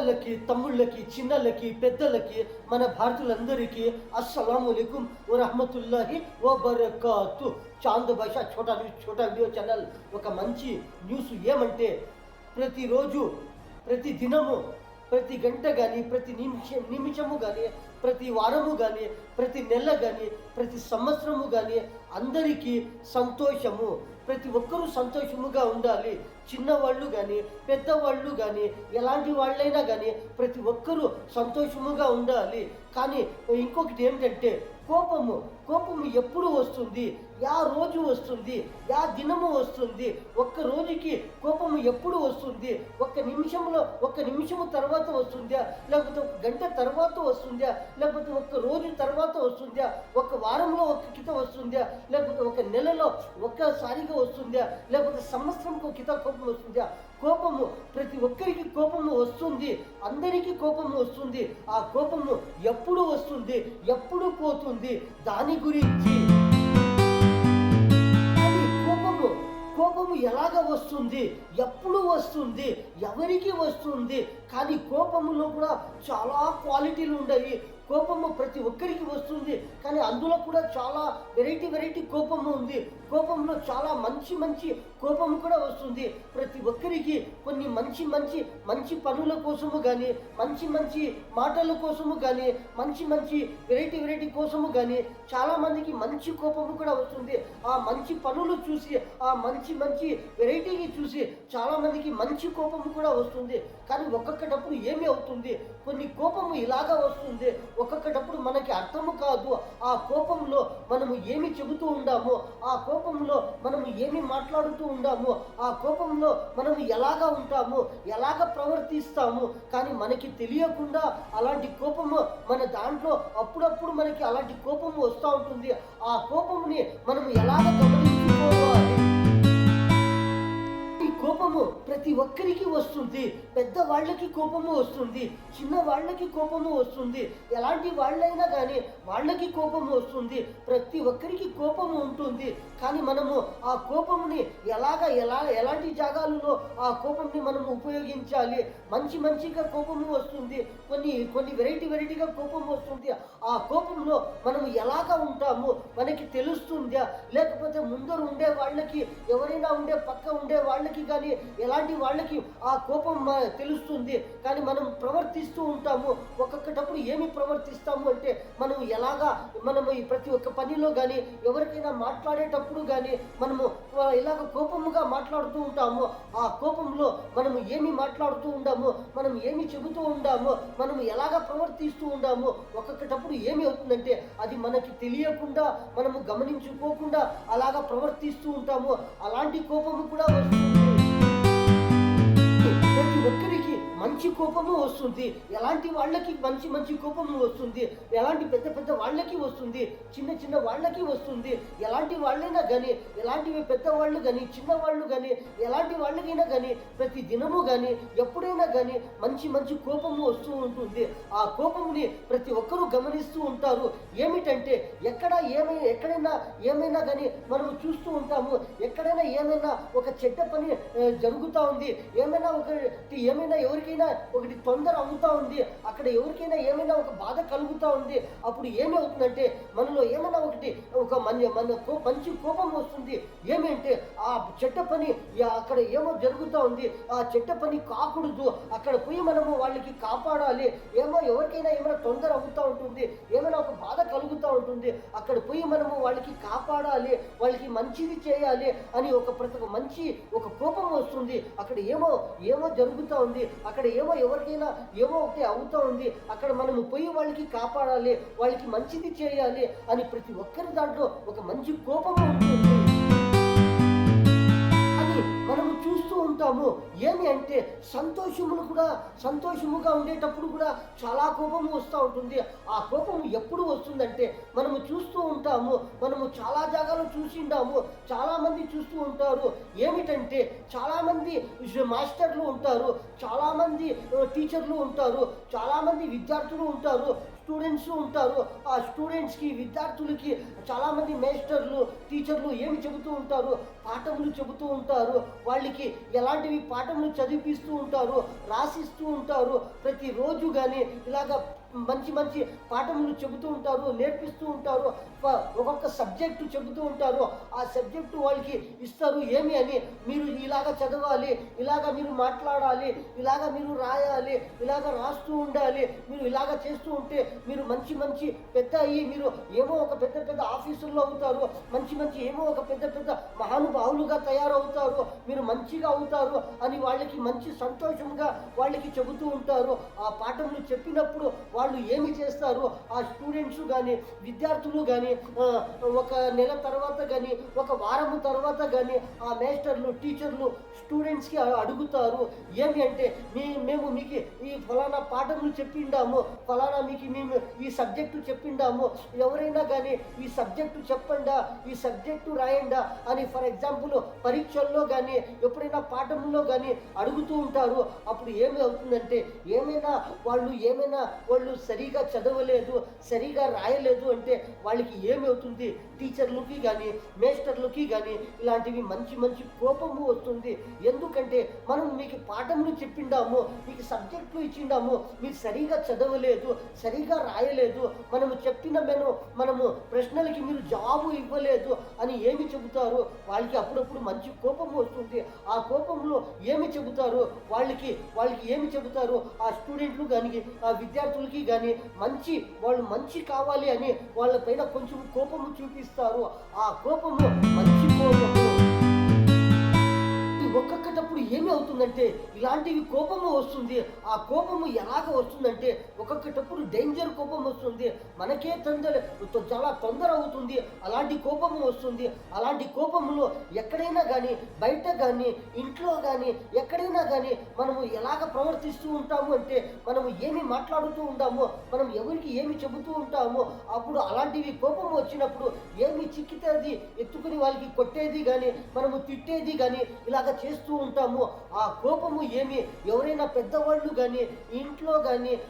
అన్నలకి, తమ్ముళ్ళకి, చిన్నలకి, పెద్దలకి, మన భారతీయులందరికీ అస్సలాము అలైకుం వరహమతుల్లాహి వబరకాతు. చాంద్ భాష ఛోటా న్యూస్, ఛోటా వీడియో ఛానల్. ఒక మంచి న్యూస్ ఏమంటే, ప్రతిరోజు, ప్రతి దినము, ప్రతి గంట కానీ, ప్రతి నిమిషము కానీ, ప్రతి వారము కానీ, ప్రతి నెల కానీ, ప్రతి సంవత్సరము కానీ అందరికీ సంతోషము. ప్రతి ఒక్కరూ సంతోషముగా ఉండాలి. చిన్నవాళ్ళు కానీ, పెద్దవాళ్ళు కానీ, ఎలాంటి వాళ్ళైనా కానీ ప్రతి ఒక్కరూ సంతోషముగా ఉండాలి. కానీ ఇంకొకటి ఏంటంటే కోపము ఎప్పుడు వస్తుంది, యా రోజు వస్తుంది, యా దినము వస్తుంది. ఒక్క రోజుకి కోపము ఎప్పుడు వస్తుంది? ఒక్క నిమిషము తర్వాత వస్తుందా, లేకపోతే ఒక గంట తర్వాత వస్తుందా, లేకపోతే ఒక్క రోజు తర్వాత వస్తుందా, ఒక వారంలో ఒక కిత వస్తుందా, లేకపోతే ఒక నెలలో ఒక్కసారిగా వస్తుందా, లేకపోతే సంవత్సరంకి ఒక కిత కోపం వస్తుందా? కోపము ప్రతి ఒక్కరికి కోపము వస్తుంది, అందరికీ కోపము వస్తుంది. ఆ కోపము ఎప్పుడు వస్తుంది, ఎప్పుడు పోతుంది, దాని గురించి. కోపము ఎలాగ వస్తుంది, ఎప్పుడు వస్తుంది, ఎవరికి వస్తుంది? కానీ కోపములో కూడా చాలా క్వాలిటీలు ఉన్నాయి. కోపము ప్రతి ఒక్కరికి వస్తుంది, కానీ అందులో కూడా చాలా వెరైటీ కోపము ఉంది. కోపంలో చాలా మంచి కోపము కూడా వస్తుంది. ప్రతి ఒక్కరికి కొన్ని మంచి పనుల కోసము కానీ, మంచి మాటల కోసము కానీ, మంచి వెరైటీ కోసము కానీ చాలామందికి మంచి కోపము కూడా వస్తుంది. ఆ మంచి పనులు చూసి, ఆ మంచి వెరైటీని చూసి చాలామందికి మంచి కోపము కూడా వస్తుంది. కానీ ఒక్కొక్కటప్పుడు ఏమి అవుతుంది, కొన్ని కోపము ఇలాగా వస్తుంది, ఒక్కొక్కటప్పుడు మనకి అర్థము కాదు. ఆ కోపంలో మనము ఏమి చెబుతూ ఉండామో, ఆ కోపంలో మనము ఏమి మాట్లాడుతూ ఉండామో, ఆ కోపంలో మనము ఎలాగా ఉంటాము, ఎలాగ ప్రవర్తిస్తాము, కానీ మనకి తెలియకుండా అలాంటి కోపము మన దాంట్లో అప్పుడప్పుడు మనకి అలాంటి కోపము వస్తూ ఉంటుంది. ఆ కోపముని మనము ఎలాగ గమనించుకోవాలి? కోపము ప్రతి ఒక్కరికి వస్తుంది. పెద్ద వాళ్ళకి కోపము వస్తుంది, చిన్న వాళ్ళకి కోపము వస్తుంది, ఎలాంటి వాళ్ళైనా కానీ వాళ్ళకి కోపము వస్తుంది. ప్రతి ఒక్కరికి కోపము ఉంటుంది. కానీ మనము ఆ కోపముని ఎలాంటి జాగాలలో ఆ కోపంని మనము ఉపయోగించాలి? మంచిగా కోపము వస్తుంది, కొన్ని వెరైటీగా కోపము వస్తుంది. ఆ కోపంలో మనము ఎలాగ ఉంటాము మనకి తెలుస్తుందా? లేకపోతే ముందర ఉండే వాళ్ళకి, ఎవరైనా పక్క ఉండే వాళ్ళకి కానీ ఎలాంటి వాళ్ళకి ఆ కోపం తెలుస్తుంది. కానీ మనం ప్రవర్తిస్తూ ఉంటాము. ఒక్కొక్కటప్పుడు ఏమి ప్రవర్తిస్తాము అంటే, మనము ఈ ప్రతి ఒక్క పనిలో కానీ, ఎవరికైనా మాట్లాడేటప్పుడు కానీ మనము ఇలాగ కోపముగా మాట్లాడుతూ ఉంటాము. ఆ కోపంలో మనము ఏమి మాట్లాడుతూ ఉండాము, మనం ఏమి చెబుతూ ఉండాము, మనము ఎలాగ ప్రవర్తిస్తూ ఉండాము, ఒక్కొక్కటప్పుడు ఏమి అవుతుందంటే అది మనకి తెలియకుండా, మనము గమనించుకోకుండా అలాగా ప్రవర్తిస్తూ ఉంటాము. అలాంటి కోపము కూడా వస్తుంది. ప్రతి ఒక్కరికి మంచి కోపము వస్తుంది. ఎలాంటి వాళ్ళకి మంచి కోపము వస్తుంది, ఎలాంటి పెద్ద వాళ్ళకి వస్తుంది, చిన్న వాళ్ళకి వస్తుంది. ఎలాంటి వాళ్ళైనా కానీ, ఎలాంటి పెద్దవాళ్ళు కానీ, చిన్నవాళ్ళు కానీ, ఎలాంటి వాళ్ళకైనా కానీ ప్రతి దినము కానీ, ఎప్పుడైనా కానీ మంచి కోపము వస్తూ ఉంటుంది. ఆ కోపముని ప్రతి ఒక్కరూ గమనిస్తూ ఉంటారు. ఏమిటంటే, ఎక్కడైనా ఏమైనా కానీ మనము చూస్తూ ఉంటాము. ఎక్కడైనా ఏమైనా ఒక చెడ్డ పని జరుగుతూ ఉంది, ఏమైనా ఎవరికైనా ఒకటి తొందర అవుతా ఉంది, అక్కడ ఎవరికైనా ఏమైనా ఒక బాధ కలుగుతూ ఉంది. అప్పుడు ఏమవుతుందంటే మనలో ఏమైనా మంచి కోపం వస్తుంది. ఏమంటే ఆ చెడ్డ పని అక్కడ ఏమో జరుగుతూ ఉంది, ఆ చెడ్డ పని కాకూడదు, అక్కడ పోయి మనము వాళ్ళకి కాపాడాలి. ఎవరికైనా ఏమైనా తొందర అవుతూ ఉంటుంది, ఏమైనా ఒక బాధ కలుగుతూ ఉంటుంది, అక్కడ పోయి మనము వాళ్ళకి కాపాడాలి, వాళ్ళకి మంచిది చేయాలి అని ఒక కోపం వస్తుంది. అక్కడ ఏమో జరుగుతూ ఉంది, అక్కడ ఎవరికైనా ఒకటి అవుతూ ఉంది, అక్కడ మనము పోయి వాళ్ళకి కాపాడాలి, వాళ్ళకి మంచిది చేయాలి అని ప్రతి ఒక్కరి దాంట్లో ఒక మంచి కోపము ఉంటుంది. అని మనము చూస్తూ ఉంటాము. ఏమి అంటే సంతోషముగా ఉండేటప్పుడు కూడా చాలా కోపము వస్తూ ఉంటుంది. ఆ కోపం ఎప్పుడు వస్తుందంటే మనము చూస్తూ ఉంటాము, మనము చాలా జాగాలో చూసిండాము, చాలా మంది చూస్తూ ఉంటారు. ఏమిటంటే చాలా మంది మాస్టర్లు ఉంటారు, చాలా మంది టీచర్లు ఉంటారు, చాలా మంది విద్యార్థులు ఉంటారు, స్టూడెంట్స్ ఉంటారు. ఆ స్టూడెంట్స్కి, విద్యార్థులకి చాలామంది మేస్టర్లు, టీచర్లు ఏమి చెబుతూ ఉంటారు, పాఠములు చెబుతూ ఉంటారు. వాళ్ళకి ఎలాంటివి పాఠములు చదివిపిస్తూ ఉంటారు, రాసిస్తూ ఉంటారు. ప్రతిరోజు కానీ ఇలాగ మంచి మంచి పాఠములు చెబుతూ ఉంటారు, నేర్పిస్తూ ఉంటారు. ఒక్కొక్క సబ్జెక్టు చెబుతూ ఉంటారు. ఆ సబ్జెక్టు వాళ్ళకి ఇస్తారు. ఏమి అని, మీరు ఇలాగ చదవాలి, ఇలాగ మీరు మాట్లాడాలి, ఇలాగ మీరు రాయాలి, ఇలాగ రాస్తూ ఉండాలి, మీరు ఇలాగ చేస్తూ ఉంటే మీరు మంచి మంచి పెద్ద అయ్యి మీరు ఏమో ఒక పెద్ద పెద్ద ఆఫీసుల్లో అవుతారు, మంచి మంచి ఏమో ఒక పెద్ద పెద్ద మహానుభావులుగా తయారవుతారు, మీరు మంచిగా అవుతారు అని వాళ్ళకి మంచి సంతోషంగా వాళ్ళకి చెబుతూ ఉంటారు. ఆ పాఠములు చెప్పినప్పుడు వాళ్ళు ఏమి చేస్తారు, ఆ స్టూడెంట్స్ కానీ, విద్యార్థులు కానీ ఒక నెల తర్వాత కానీ, ఒక వారము తర్వాత కానీ ఆ మేస్టర్లు, టీచర్లు స్టూడెంట్స్కి అడుగుతారు. ఏమి అంటే, మేము మీకు ఈ ఫలానా పాఠములు చెప్పిండాము, ఫలానా మీకు మేము ఈ సబ్జెక్టు చెప్పిండాము, ఎవరైనా కానీ ఈ సబ్జెక్టు చెప్పండా, ఈ సబ్జెక్టు రాయండా అని ఫర్ ఎగ్జాంపుల్ పరీక్షల్లో కానీ ఎప్పుడైనా పాఠంలో కానీ అడుగుతూ ఉంటారు. అప్పుడు ఏమి అవుతుందంటే, వాళ్ళు సరిగా చదవలేదు, సరిగా రాయలేదు అంటే వాళ్ళకి ఏమవుతుంది, టీచర్లకి కానీ మేస్టర్లకి కానీ ఇలాంటివి మంచి మంచి కోపము వస్తుంది. ఎందుకంటే మనం మీకు పాఠములు చెప్పిండాము, మీకు సబ్జెక్టులు ఇచ్చిండాము, మీరు సరిగా చదవలేదు, సరిగా రాయలేదు, మనము ప్రశ్నలకి మీరు జవాబు ఇవ్వలేదు అని ఏమి చెబుతారు. వాళ్ళకి అప్పుడప్పుడు మంచి కోపము వస్తుంది. ఆ కోపంలో ఏమి చెబుతారు, వాళ్ళకి ఏమి చెబుతారు, ఆ స్టూడెంట్లు కానీ ఆ విద్యార్థులకి కానీ వాళ్ళు మంచి కావాలి అని వాళ్ళ పైన కొంచెం కోపము చూపిస్తారు. ఆ కోపము మంచి కోపము. ఒక్కొక్కటప్పుడు ఏమి అవుతుందంటే ఇలాంటివి కోపము వస్తుంది. ఆ కోపము ఎలాగ వస్తుందంటే ఒక్కొక్కటప్పుడు డేంజర్ కోపం వస్తుంది, మనకే చాలా తొందర అవుతుంది, అలాంటి కోపము వస్తుంది. అలాంటి కోపములో ఎక్కడైనా కానీ, బయట కానీ, ఇంట్లో కానీ, ఎక్కడైనా కానీ మనము ఎలాగ ప్రవర్తిస్తూ ఉంటాము అంటే, మనము ఏమి మాట్లాడుతూ ఉంటామో, మనం ఎవరికి ఏమి చెబుతూ ఉంటామో, అప్పుడు అలాంటివి కోపము వచ్చినప్పుడు ఏమి చిక్కితే అది ఎత్తుకుని వాళ్ళకి కొట్టేది కానీ, మనము తిట్టేది కానీ ఇలాగ చేస్తూ ఉంటాము. ఆ కోపము ఏమి, ఎవరైనా పెద్దవాళ్ళు కానీ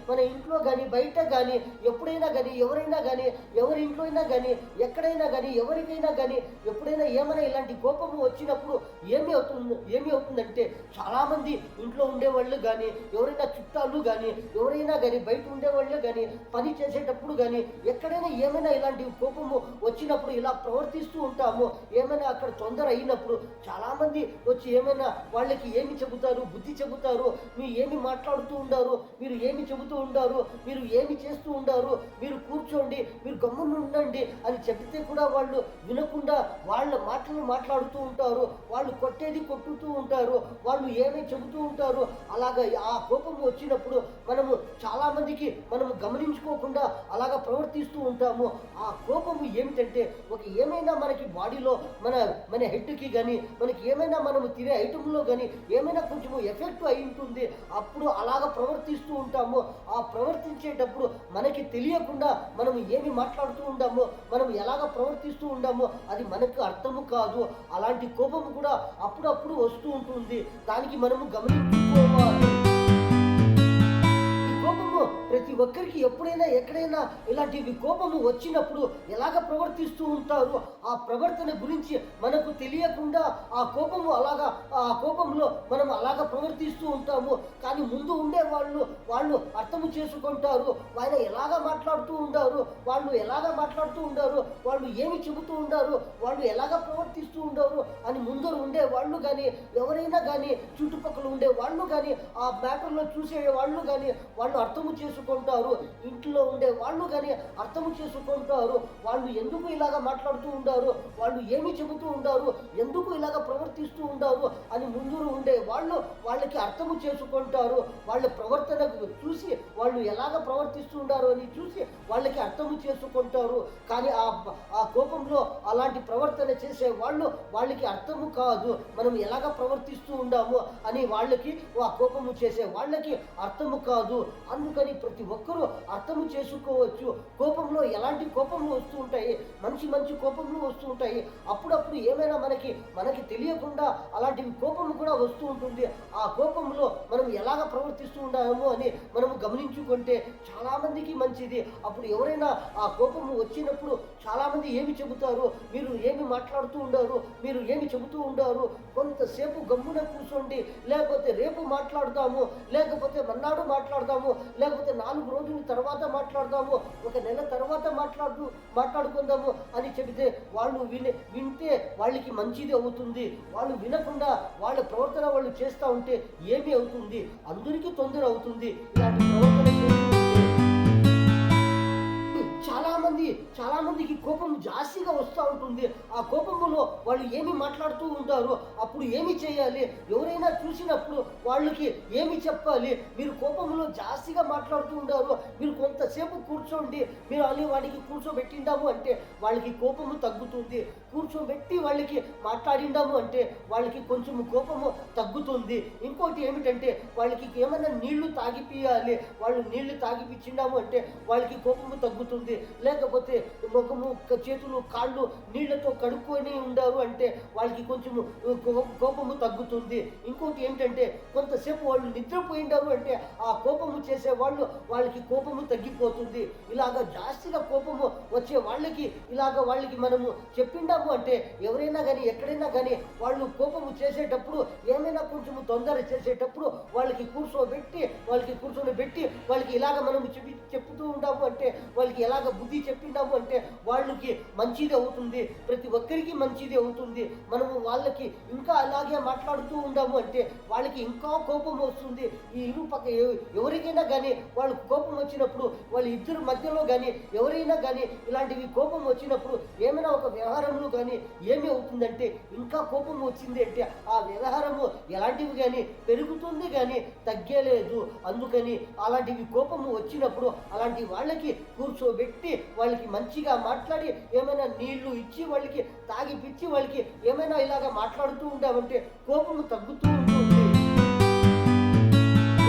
మన ఇంట్లో కానీ బయట కానీ ఎప్పుడైనా కానీ, ఎవరైనా కానీ, ఎవరి ఇంట్లో అయినా కానీ, ఎక్కడైనా కానీ, ఎవరికైనా కానీ ఎప్పుడైనా ఏమైనా ఇలాంటి కోపము వచ్చినప్పుడు ఏమి అవుతుందంటే, చాలామంది ఇంట్లో ఉండేవాళ్ళు కానీ, ఎవరైనా చుట్టాలు కానీ, ఎవరైనా కానీ, బయట ఉండేవాళ్ళు కానీ, పని చేసేటప్పుడు కానీ, ఎక్కడైనా ఏమైనా ఇలాంటి కోపము వచ్చినప్పుడు ఇలా ప్రవర్తిస్తూ ఉంటాము. ఏమైనా అక్కడ తొందర అయినప్పుడు చాలామంది వచ్చి ఏమైనా వాళ్ళకి ఏమి చెబుతారు, బుద్ధి చెబుతారు. మీరు ఏమి మాట్లాడుతూ ఉండారు, మీరు ఏమి చెబుతూ ఉండారు, మీరు ఏమి చేస్తూ ఉండారు, మీరు కూర్చోండి, మీరు గమ్మున ఉండండి అని చెబితే కూడా వాళ్ళు వినకుండా వాళ్ళ మాటలు మాట్లాడుతూ ఉంటారు. వాళ్ళు కొట్టుతూ ఉంటారు, వాళ్ళు ఏమి చెబుతూ ఉంటారు. అలాగా ఆ కోపం వచ్చినప్పుడు మనము చాలామందికి మనము గమనించుకోకుండా అలాగా ప్రవర్తిస్తూ ఉంటాము. ఆ కోపము ఏమిటంటే, ఏమైనా మనకి బాడీలో మన హెడ్కి కానీ, మనకి ఏమైనా మనము తినే ఐటంలో కానీ ఏమైనా కొంచెము ఎఫెక్ట్ అయి ఉంటుంది. అప్పుడు అలాగ ప్రవర్తిస్తూ ఉంటాము. ఆ ప్రవర్తించేటప్పుడు మనకి తెలియకుండా మనం ఏమి మాట్లాడుతూ ఉంటామో, మనం ఎలాగ ప్రవర్తిస్తూ ఉంటామో అది మనకు అర్థము కాదు. అలాంటి కోపము కూడా అప్పుడప్పుడు వస్తూ ఉంటుంది. దానికి మనము గమనించుకోవాలి. ప్రతి ఒక్కరికి ఎప్పుడైనా ఎక్కడైనా ఇలాంటివి కోపము వచ్చినప్పుడు ఎలాగ ప్రవర్తిస్తూ ఉంటారు, ఆ ప్రవర్తన గురించి మనకు తెలియకుండా ఆ కోపంలో మనం అలాగ ప్రవర్తిస్తూ ఉంటాము. కానీ ముందు ఉండే వాళ్ళు అర్థము చేసుకుంటారు. వాళ్ళు ఎలాగ మాట్లాడుతూ ఉండారు, వాళ్ళు ఏమి చెబుతూ ఉండారు, వాళ్ళు ఎలాగ ప్రవర్తిస్తూ ఉండారు అని ముందర ఉండే వాళ్ళు కానీ, ఎవరైనా కానీ, చుట్టుపక్కల ఉండే వాళ్ళు కానీ, ఆ మ్యాటర్లో చూసే వాళ్ళు కానీ వాళ్ళు అర్థము చేసుకుంటారు. ఇంట్లో ఉండే వాళ్ళు కానీ అర్థము చేసుకుంటారు. వాళ్ళు ఎందుకు ఇలాగ మాట్లాడుతూ ఉండారు, వాళ్ళు ఏమి చెబుతూ ఉండారు, ఎందుకు ఇలాగ ప్రవర్తిస్తూ ఉండారు అని ముందు ఉండే వాళ్ళకి అర్థము చేసుకుంటారు. వాళ్ళ ప్రవర్తన చూసి వాళ్ళు ఎలాగ ప్రవర్తిస్తూ ఉండారు అని చూసి వాళ్ళకి అర్థము చేసుకుంటారు. కానీ ఆ కోపంలో అలాంటి ప్రవర్తన చేసే వాళ్ళకి అర్థము కాదు, మనం ఎలాగ ప్రవర్తిస్తూ ఉండాము అని వాళ్ళకి, ఆ కోపము చేసే వాళ్ళకి అర్థము కాదు. అందుకని ప్రతి ఒక్కరూ అర్థం చేసుకోవచ్చు. కోపంలో ఎలాంటి కోపంలు వస్తూ ఉంటాయి, మంచి మంచి కోపంలు వస్తూ ఉంటాయి. అప్పుడప్పుడు ఏమైనా మనకి తెలియకుండా అలాంటివి కోపం కూడా వస్తూ ఉంటుంది. ఆ కోపంలో మనం ఎలాగ ప్రవర్తిస్తూ ఉన్నామో అని మనము గమనించుకుంటే చాలామందికి మంచిది. అప్పుడు ఎవరైనా ఆ కోపము వచ్చినప్పుడు చాలామంది ఏమి చెబుతారు, మీరు ఏమి మాట్లాడుతూ ఉండారు, మీరు ఏమి చెబుతూ ఉండారు, కొంతసేపు గమ్మున కూర్చోండి, లేకపోతే రేపు మాట్లాడదాము, లేకపోతే మన్నాడు మాట్లాడదాము, లేకపోతే 4 రోజుల తర్వాత మాట్లాడదాము, ఒక నెల తర్వాత మాట్లాడుకుందాము అని చెబితే వాళ్ళు వింటే వాళ్ళకి మంచిది అవుతుంది. వాళ్ళు వినకుండా వాళ్ళ ప్రవర్తన వాళ్ళు చేస్తూ ఉంటే ఏమి అవుతుంది, అందరికీ తొందర అవుతుంది. ఇలాంటి ప్రవర్తన చేస్తూ ఉంటే చాలామందికి కోపం జాస్తిగా వస్తూ ఉంటుంది. ఆ కోపంలో వాళ్ళు ఏమి మాట్లాడుతూ ఉంటారు, అప్పుడు ఏమి చేయాలి, ఎవరైనా చూసినప్పుడు వాళ్ళకి ఏమి చెప్పాలి, మీరు కోపంలో జాస్తిగా మాట్లాడుతూ ఉంటారు, మీరు కొంతసేపు కూర్చోండి, మీరు అని వాడికి కూర్చోబెట్టిండాము అంటే వాళ్ళకి కోపము తగ్గుతుంది. కూర్చోబెట్టి వాళ్ళకి మాట్లాడిండాము అంటే వాళ్ళకి కొంచెం కోపము తగ్గుతుంది. ఇంకోటి ఏమిటంటే వాళ్ళకి ఏమైనా నీళ్లు తాగిపియాలి, వాళ్ళు నీళ్లు తాగిపించిండాము అంటే వాళ్ళకి కోపము తగ్గుతుంది. లేకపోతే ముఖము చేతులు కాళ్ళు నీళ్లతో కడుక్కొని ఉండారు అంటే వాళ్ళకి కొంచెము కోపము తగ్గుతుంది. ఇంకోటి ఏంటంటే కొంతసేపు వాళ్ళు నిద్రపోయిండారు అంటే ఆ కోపము చేసే వాళ్ళకి కోపము తగ్గిపోతుంది. ఇలాగ జాస్తిగా కోపము వచ్చే వాళ్ళకి మనము చెప్పిండాము అంటే ఎవరైనా కానీ ఎక్కడైనా కానీ వాళ్ళు కోపము చేసేటప్పుడు ఏమైనా కొంచెము తొందర చేసేటప్పుడు వాళ్ళకి కూర్చోబెట్టి వాళ్ళకి ఇలాగ మనము చెప్తూ ఉంటాము అంటే వాళ్ళకి ఎలాగ బుద్ధి చెప్పిండాము అంటే వాళ్ళకి మంచిది అవుతుంది, ప్రతి ఒక్కరికి మంచిది అవుతుంది. మనము వాళ్ళకి ఇంకా అలాగే మాట్లాడుతూ ఉండాము అంటే వాళ్ళకి ఇంకా కోపం వస్తుంది. ఈ ఇరుపక్క ఎవరికైనా కానీ వాళ్ళు కోపం వచ్చినప్పుడు వాళ్ళ ఇద్దరు మధ్యలో కానీ ఎవరైనా కానీ ఇలాంటివి కోపం వచ్చినప్పుడు ఏమైనా ఒక వ్యవహారంలో కానీ ఏమి అవుతుందంటే ఇంకా కోపం వచ్చింది అంటే ఆ వ్యవహారము ఎలాంటివి కానీ పెరుగుతుంది కానీ తగ్గలేదు. అందుకని అలాంటివి కోపము వచ్చినప్పుడు అలాంటి వాళ్ళకి కూర్చోబెట్టి వాళ్ళకి మంచిగా మాట్లాడి ఏమైనా నీళ్లు ఇచ్చి వాళ్ళకి తాగిపిచ్చి వాళ్ళకి ఏమైనా ఇలాగ మాట్లాడుతూ ఉంటామంటే కోపము తగ్గుతూ ఉంటుంది.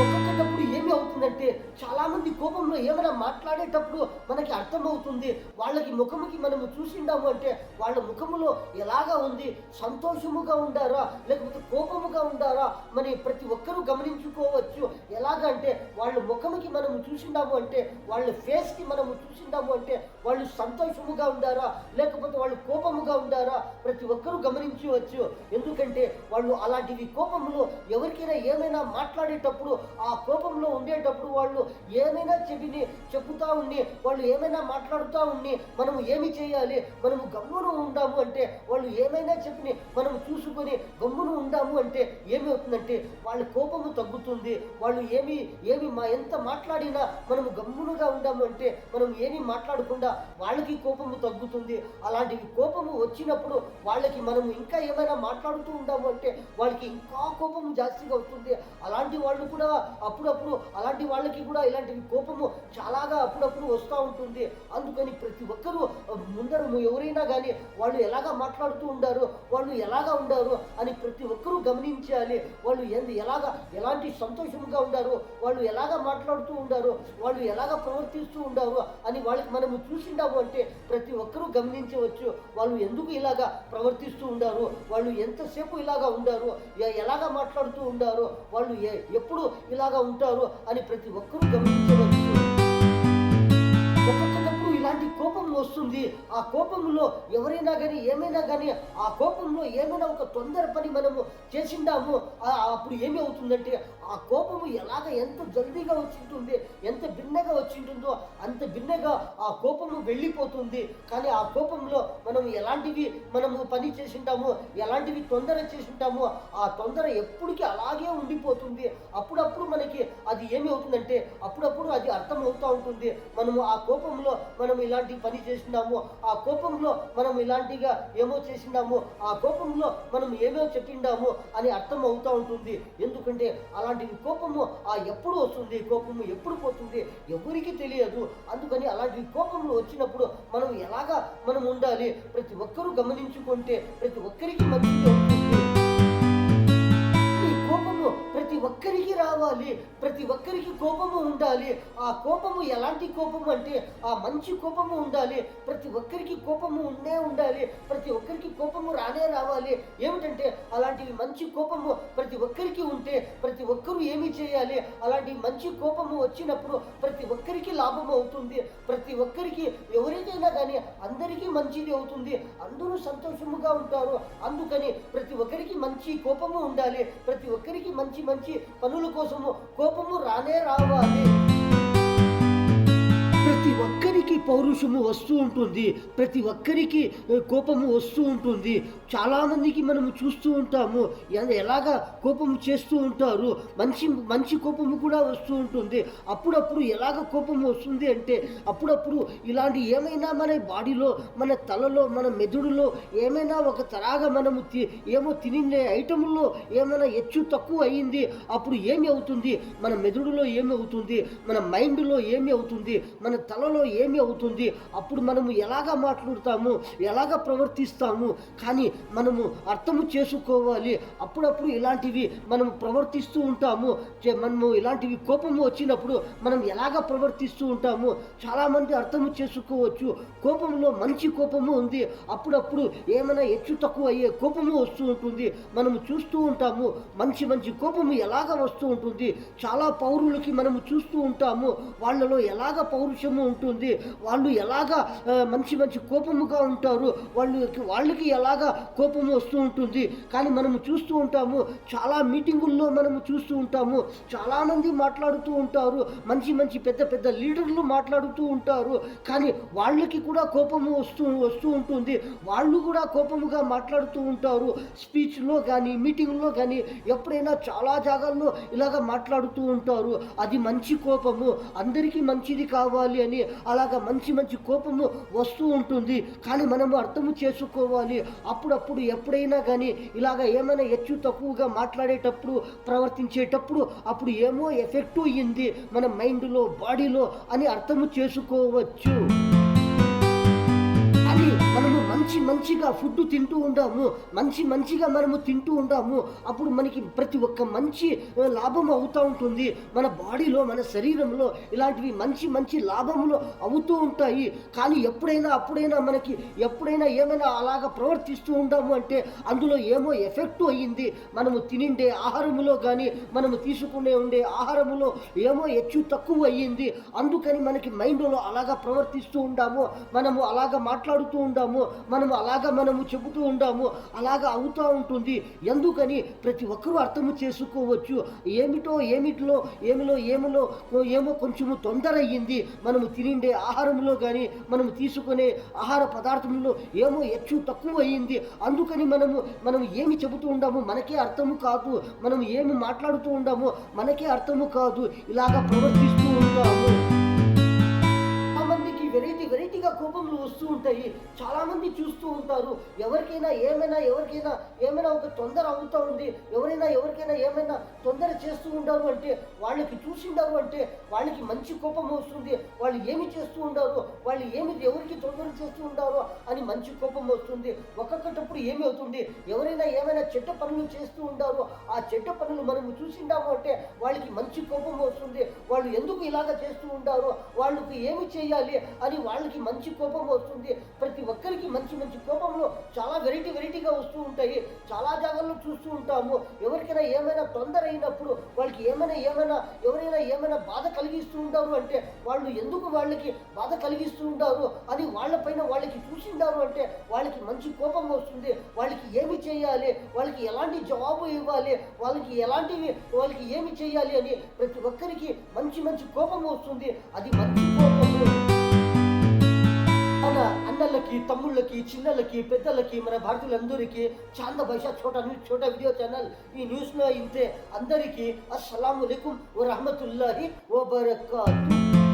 ఒక్కొక్కటప్పుడు ఏమి అవుతుందంటే చాలామంది కోపంలో ఏమైనా మాట్లాడేటప్పుడు మనకి అర్థమవుతుంది. వాళ్ళకి ముఖముకి మనము చూసిండాము అంటే వాళ్ళ ముఖములో ఎలాగా ఉంది, సంతోషముగా ఉండారా లేకపోతే కోపముగా ఉండారా మరి ప్రతి ఒక్కరూ గమనించుకోవచ్చు. ఎలాగంటే వాళ్ళ ముఖముకి మనము చూసిండాము అంటే వాళ్ళ ఫేస్కి మనము చూసిండాము అంటే వాళ్ళు సంతోషముగా ఉండారా లేకపోతే వాళ్ళు కోపముగా ఉండారా ప్రతి ఒక్కరూ గమనించవచ్చు. ఎందుకంటే వాళ్ళు అలాంటివి కోపంలో ఎవరికైనా ఏమైనా మాట్లాడేటప్పుడు ఆ కోపంలో ఉండేటప్పుడు వాళ్ళు ఏమైనా చెబుతా ఉండి వాళ్ళు ఏమైనా మాట్లాడుతూ ఉండి మనము ఏమి చేయాలి, మనము గమ్మును ఉండాము అంటే వాళ్ళు ఏమైనా చెప్పి మనము చూసుకొని గమ్మును ఉండాము అంటే ఏమవుతుందంటే వాళ్ళ కోపము తగ్గుతుంది. వాళ్ళు ఏమి ఎంత మాట్లాడినా మనము గమ్మునుగా ఉండాము అంటే మనం ఏమి మాట్లాడకుండా వాళ్ళకి కోపము తగ్గుతుంది. అలాంటివి కోపము వచ్చినప్పుడు వాళ్ళకి మనము ఇంకా ఏమైనా మాట్లాడుతూ ఉండాము అంటే వాళ్ళకి ఇంకా కోపము జాస్తిగా వస్తుంది. అలాంటి వాళ్ళు కూడా అప్పుడప్పుడు అలాంటి వాళ్ళకి కూడా ఇలాంటివి కోపము చాలాగా అప్పుడప్పుడు వస్తూ ఉంటుంది. అందుకని ప్రతి ఒక్కరూ ముందర ఎవరైనా కానీ వాళ్ళు ఎలాగా మాట్లాడుతూ ఉండారు, వాళ్ళు ఎలాగా ఉండారు అని ప్రతి ఒక్కరూ గమనించాలి. వాళ్ళు ఎలాంటి సంతోషంగా ఉండారు, వాళ్ళు ఎలాగా మాట్లాడుతూ ఉండారు, వాళ్ళు ఎలాగా ప్రవర్తిస్తూ ఉండారు అని వాళ్ళకి మనము చూసిండాము అంటే ప్రతి ఒక్కరూ గమనించవచ్చు. వాళ్ళు ఎందుకు ఇలాగా ప్రవర్తిస్తూ ఉండారు, వాళ్ళు ఎంతసేపు ఇలాగా ఉండారు, ఎలాగా మాట్లాడుతూ ఉండారు, వాళ్ళు ఎప్పుడు ఇలాగా ఉంటారు అని ప్రతి ఒక్కరూ గమనించవచ్చు. ఒక్కొక్కప్పుడు ఇలాంటి కోపం వస్తుంది. ఆ కోపంలో ఎవరైనా కానీ ఏమైనా కానీ ఆ కోపంలో ఏమైనా ఒక తొందర పని మనము చేసిండాము అప్పుడు ఏమి అవుతుందంటే ఆ కోపము ఎంత జల్దీగా వచ్చింటుంది, ఎంత భిన్నగా వచ్చింటుందో అంత భిన్నగా ఆ కోపము వెళ్ళిపోతుంది. కానీ ఆ కోపంలో మనము పని చేసింటాము, ఎలాంటివి తొందర చేసింటామో ఆ తొందర ఎప్పటికీ అలాగే ఉండిపోతుంది. అప్పుడప్పుడు మనకి అది ఏమి అవుతుందంటే అప్పుడప్పుడు అది అర్థం అవుతూ ఉంటుంది. మనము ఆ కోపంలో మనం ఇలాంటి పని చేసినాము, ఆ కోపంలో మనం ఇలాంటిగా ఏమో చేసినాము, ఆ కోపంలో మనం ఏమో చెప్పిండాము అని అర్థం అవుతూ ఉంటుంది. ఎందుకంటే అలాంటివి కోపము ఎప్పుడు వస్తుంది, కోపము ఎప్పుడు పోతుంది ఎవరికి తెలియదు. అందుకని అలాంటి కోపంలో వచ్చినప్పుడు మనం ఉండాలి ప్రతి ఒక్కరూ గమనించుకుంటే ప్రతి ఒక్కరికి మంచిది అవుతుంది. కోపము ప్రతి ఒక్కరికి రావాలి, ప్రతి ఒక్కరికి కోపము ఉండాలి. ఆ కోపము ఎలాంటి కోపము అంటే ఆ మంచి కోపము ఉండాలి. ప్రతి ఒక్కరికి కోపము ఉండాలి, ప్రతి ఒక్కరికి కోపము రావాలి. ఏమిటంటే అలాంటివి మంచి కోపము ప్రతి ఒక్కరికి ఉంటే ప్రతి ఒక్కరూ ఏమి చేయాలి, అలాంటి మంచి కోపము వచ్చినప్పుడు ప్రతి ఒక్కరికి లాభం అవుతుంది. ప్రతి ఒక్కరికి ఎవరికైనా కానీ అందరికీ మంచిది అవుతుంది, అందరూ సంతోషముగా ఉంటారు. అందుకని ప్రతి ఒక్కరికి మంచి కోపము ఉండాలి, ప్రతి ఒక్కరికి మంచి మంచి పనుల కోసము కోపము రావాలి. ప్రతి ఒక్కరికి పౌరుషము వస్తూ ఉంటుంది, ప్రతి ఒక్కరికి కోపము వస్తూ ఉంటుంది. చాలామందికి మనము చూస్తూ ఉంటాము ఎలాగా కోపము చేస్తూ ఉంటారు. మంచి మంచి కోపము కూడా వస్తూ ఉంటుంది. అప్పుడప్పుడు ఎలాగ కోపము వస్తుంది అంటే అప్పుడప్పుడు ఇలాంటి ఏమైనా మన బాడీలో, మన తలలో, మన మెదడులో ఏమైనా ఒక తరాగా మనము ఏమో తినే ఐటముల్లో ఏమైనా హెచ్చు తక్కువ అయ్యింది. అప్పుడు ఏమి అవుతుంది, మన మెదడులో ఏమి అవుతుంది, మన మైండ్లో ఏమి అవుతుంది, మన తలలో ఏమి అవుతుంది. అప్పుడు మనము ఎలాగ మాట్లాడుతాము, ఎలాగ ప్రవర్తిస్తాము. కానీ మనము అర్థము చేసుకోవాలి. అప్పుడప్పుడు ఇలాంటివి మనం ప్రవర్తిస్తూ ఉంటాము. మనము ఇలాంటివి కోపము వచ్చినప్పుడు మనం ఎలాగ ప్రవర్తిస్తూ ఉంటాము చాలామంది అర్థము చేసుకోవచ్చు. కోపంలో మంచి కోపము ఉంది, అప్పుడప్పుడు ఏమైనా హెచ్చు తక్కువ అయ్యే కోపము వస్తూ ఉంటుంది. మనము చూస్తూ ఉంటాము మంచి మంచి కోపము ఎలాగ వస్తూ ఉంటుంది. చాలా పౌరులకి మనము చూస్తూ ఉంటాము వాళ్ళలో ఎలాగ పౌరుషము ఉంటుంది, వాళ్ళు ఎలాగా మంచి మంచి కోపముగా ఉంటారు, వాళ్ళకి ఎలాగా కోపము వస్తూ ఉంటుంది. కానీ మనము చూస్తూ ఉంటాము చాలా మీటింగుల్లో మనము చూస్తూ ఉంటాము చాలామంది మాట్లాడుతూ ఉంటారు, మంచి మంచి పెద్ద పెద్ద లీడర్లు మాట్లాడుతూ ఉంటారు. కానీ వాళ్ళకి కూడా కోపము వస్తూ ఉంటుంది, వాళ్ళు కూడా కోపముగా మాట్లాడుతూ ఉంటారు. స్పీచ్లో కానీ మీటింగ్లో కానీ ఎప్పుడైనా చాలా జాగాల్లో ఇలాగ మాట్లాడుతూ ఉంటారు. అది మంచి కోపము, అందరికీ మంచిది కావాలి అని అలాగ మంచి మంచి కోపము వస్తూ ఉంటుంది. కానీ మనము అర్థము చేసుకోవాలి. అప్పుడప్పుడు ఎప్పుడైనా కానీ ఇలాగ ఏమైనా హెచ్చు తక్కువగా మాట్లాడేటప్పుడు, ప్రవర్తించేటప్పుడు అప్పుడు ఏమో ఎఫెక్ట్ అయ్యింది మన మైండ్లో, బాడీలో అని అర్థము చేసుకోవచ్చు. మనము మంచిగా ఫుడ్ తింటూ ఉండాము, మంచిగా మనము తింటూ ఉండాము. అప్పుడు మనకి ప్రతి ఒక్క మంచి లాభం అవుతూ ఉంటుంది. మన బాడీలో, మన శరీరంలో ఇలాంటివి మంచి లాభములు అవుతూ ఉంటాయి. కానీ అప్పుడైనా మనకి ఏమైనా అలాగ ప్రవర్తిస్తూ ఉండాము అంటే అందులో ఏమో ఎఫెక్ట్ అయ్యింది. మనము తినిండే ఆహారములో కానీ, మనము ఉండే ఆహారములో ఏమో హెచ్చు తక్కువ అయ్యింది. అందుకని మనకి మైండ్లో అలాగా ప్రవర్తిస్తూ ఉండాము, మనము అలాగ మాట్లాడుతూ ఉండాము, మనము చెబుతూ ఉండాము, అలాగా అవుతూ ఉంటుంది. ఎందుకని ప్రతి ఒక్కరూ అర్థము చేసుకోవచ్చు. ఏమో కొంచెము తొందర అయ్యింది. మనము తినిండే ఆహారంలో కానీ, మనము తీసుకునే ఆహార పదార్థంలో ఏమో హెచ్చు తక్కువ అయ్యింది. అందుకని మనం ఏమి చెబుతూ ఉండాము మనకే అర్థము కాదు, మనం ఏమి మాట్లాడుతూ ఉండామో మనకే అర్థము కాదు, ఇలాగా ప్రవర్తిస్తూ ఉంటాము. వెరైటీగా కోపంలో వస్తూ ఉంటాయి. చాలామంది చూస్తూ ఉంటారు, ఎవరికైనా ఏమైనా ఒక తొందర అవుతూ ఉంది, ఎవరికైనా ఏమైనా తొందర చేస్తూ ఉండారు అంటే వాళ్ళకి చూసిండారు అంటే వాళ్ళకి మంచి కోపం వస్తుంది. వాళ్ళు ఏమి చేస్తూ ఉండారు, వాళ్ళు ఎవరికి తొందర చేస్తూ ఉండారో అని మంచి కోపం వస్తుంది. ఒక్కొక్కటప్పుడు ఏమి అవుతుంది, ఏమైనా చెడ్డ పనులు చేస్తూ ఉండారో ఆ చెడ్డ పనులు మనము చూసిండాము అంటే వాళ్ళకి మంచి కోపం వస్తుంది. వాళ్ళు ఎందుకు ఇలాగ చేస్తూ ఉండారో, వాళ్ళకి ఏమి చేయాలి అని వాళ్ళకి మంచి కోపం వస్తుంది. ప్రతి ఒక్కరికి మంచి కోపంలో చాలా వెరైటీగా వస్తూ ఉంటాయి. చాలా జాగాల్లో చూస్తూ ఉంటాము. ఎవరికైనా ఏమైనా తొందర అయినప్పుడు వాళ్ళకి ఎవరైనా ఏమైనా బాధ కలిగిస్తూ ఉంటారు అంటే వాళ్ళు ఎందుకు వాళ్ళకి బాధ కలిగిస్తూ ఉంటారు అని వాళ్ళపైన వాళ్ళకి చూసిండారు అంటే వాళ్ళకి మంచి కోపం వస్తుంది. వాళ్ళకి ఏమి చేయాలి, వాళ్ళకి ఎలాంటి జవాబు ఇవ్వాలి, వాళ్ళకి ఏమి చేయాలి అని ప్రతి ఒక్కరికి మంచి కోపం వస్తుంది. అది మంచి కోపము. మన అన్నలకి, తమ్ముళ్ళకి, చిన్నలకి, పెద్దలకి, మన భారతీయులందరికీ చాంద భాష छोटा వీడియో ఛానల్ ఈ న్యూస్లో ఇంతే. అందరికీ అస్సలాము అలైకుం వ రహమతుల్లాహి వ బరకాతుహు.